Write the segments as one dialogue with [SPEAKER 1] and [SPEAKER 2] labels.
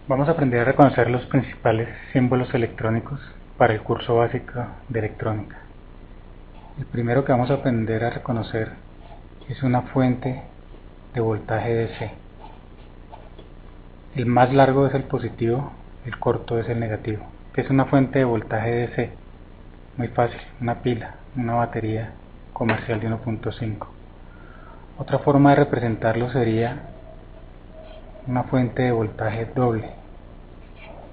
[SPEAKER 1] Vamos a aprender a reconocer los principales símbolos electrónicos para el curso básico de electrónica. El primero que vamos a aprender a reconocer es una fuente de voltaje DC. El más largo es el positivo, el corto es el negativo. ¿Qué es una fuente de voltaje DC? Muy fácil, una pila, una batería comercial de 1.5. Otra forma de representarlo sería una fuente de voltaje doble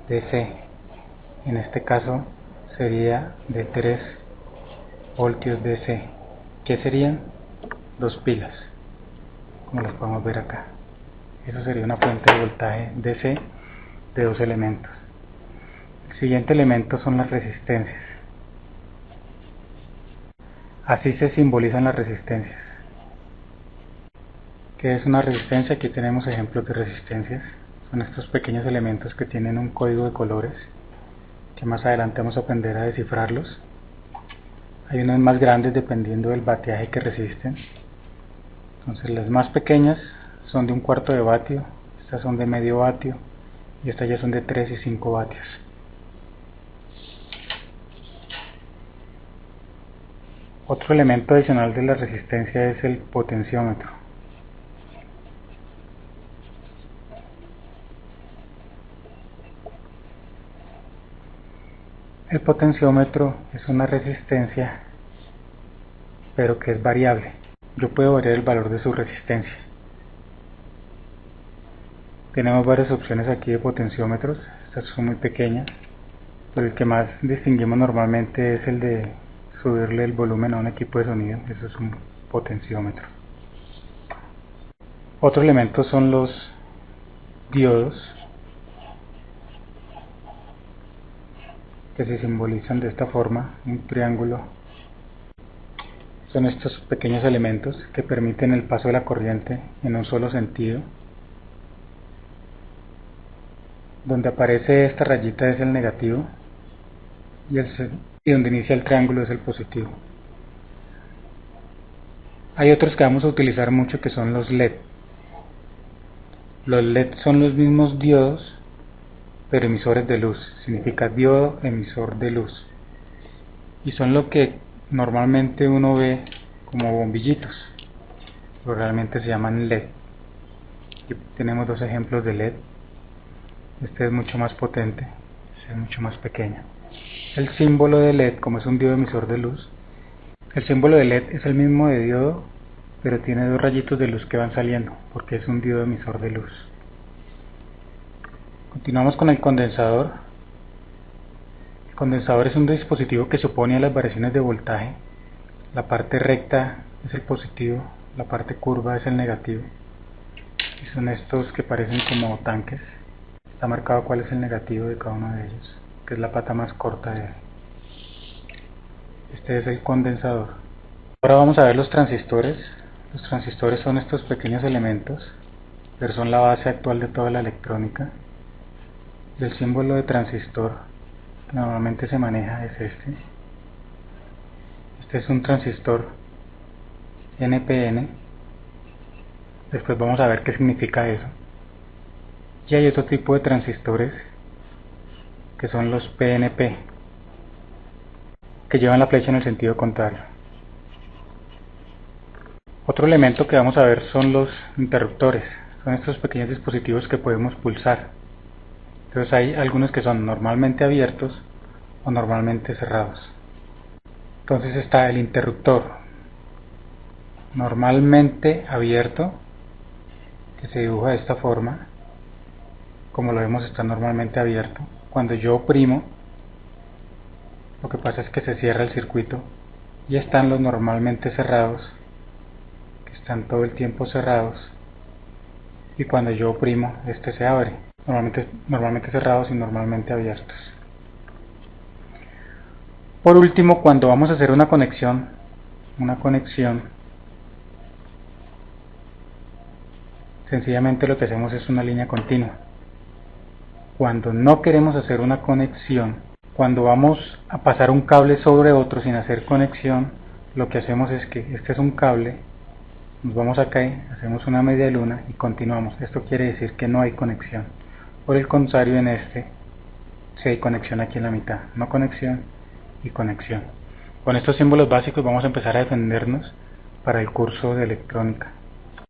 [SPEAKER 1] DC. En este caso sería de 3 voltios DC. ¿Qué serían? Dos pilas, como las podemos ver acá. Eso sería una fuente de voltaje DC de dos elementos. El siguiente elemento son las resistencias. Así se simbolizan las resistencias. ¿Qué es una resistencia? Aquí tenemos ejemplos de resistencias. Son estos pequeños elementos que tienen un código de colores, que más adelante vamos a aprender a descifrarlos. Hay unas más grandes dependiendo del vatiaje que resisten. Entonces las más pequeñas son de 1/4 de vatio, estas son de medio vatio y estas ya son de 3 y 5 vatios. Otro elemento adicional de la resistencia es el potenciómetro. El potenciómetro es una resistencia, pero que es variable. Yo puedo variar el valor de su resistencia. Tenemos varias opciones aquí de potenciómetros, estas son muy pequeñas, pero el que más distinguimos normalmente es el de subirle el volumen a un equipo de sonido. Eso es un potenciómetro. Otro elemento son los diodos, que se simbolizan de esta forma, un triángulo. Son estos pequeños elementos que permiten el paso de la corriente en un solo sentido. Donde aparece esta rayita es el negativo y donde inicia el triángulo es el positivo. Hay otros que vamos a utilizar mucho, que son los LED. Los LED son los mismos diodos, pero emisores de luz. Significa diodo emisor de luz, y son lo que normalmente uno ve como bombillitos, pero realmente se llaman LED. Aquí tenemos dos ejemplos de LED. Este es mucho más potente, este es mucho más pequeño. El símbolo de LED, como es un diodo emisor de luz, el símbolo de LED es el mismo de diodo, pero tiene dos rayitos de luz que van saliendo, porque es un diodo emisor de luz. Continuamos con el condensador. El condensador es un dispositivo que se opone a las variaciones de voltaje. La parte recta es el positivo, la parte curva es el negativo. Y son estos que parecen como tanques. Está marcado cuál es el negativo de cada uno de ellos, que es la pata más corta de él. Este es el condensador. Ahora vamos a ver los transistores. Los transistores son estos pequeños elementos, pero son la base actual de toda la electrónica. Y el símbolo de transistor que normalmente se maneja es este. Este es un transistor NPN. Después vamos a ver qué significa eso. Y hay otro tipo de transistores que son los PNP, que llevan la flecha en el sentido contrario. Otro elemento que vamos a ver son los interruptores. Son estos pequeños dispositivos que podemos pulsar. Entonces hay algunos que son normalmente abiertos o normalmente cerrados. Entonces está el interruptor normalmente abierto, que se dibuja de esta forma. Como lo vemos, está normalmente abierto. Cuando yo oprimo, lo que pasa es que se cierra el circuito. Y están los normalmente cerrados, que están todo el tiempo cerrados, y cuando yo oprimo, este se abre. Normalmente cerrados y normalmente abiertos. Por último, cuando vamos a hacer una conexión, sencillamente lo que hacemos es una línea continua. Cuando no queremos hacer una conexión, cuando vamos a pasar un cable sobre otro sin hacer conexión, lo que hacemos es que este es un cable, nos vamos acá, hacemos una media luna y continuamos. Esto quiere decir que no hay conexión. Por el contrario, en este sí hay conexión aquí en la mitad, no conexión y conexión. Con estos símbolos básicos vamos a empezar a defendernos para el curso de electrónica.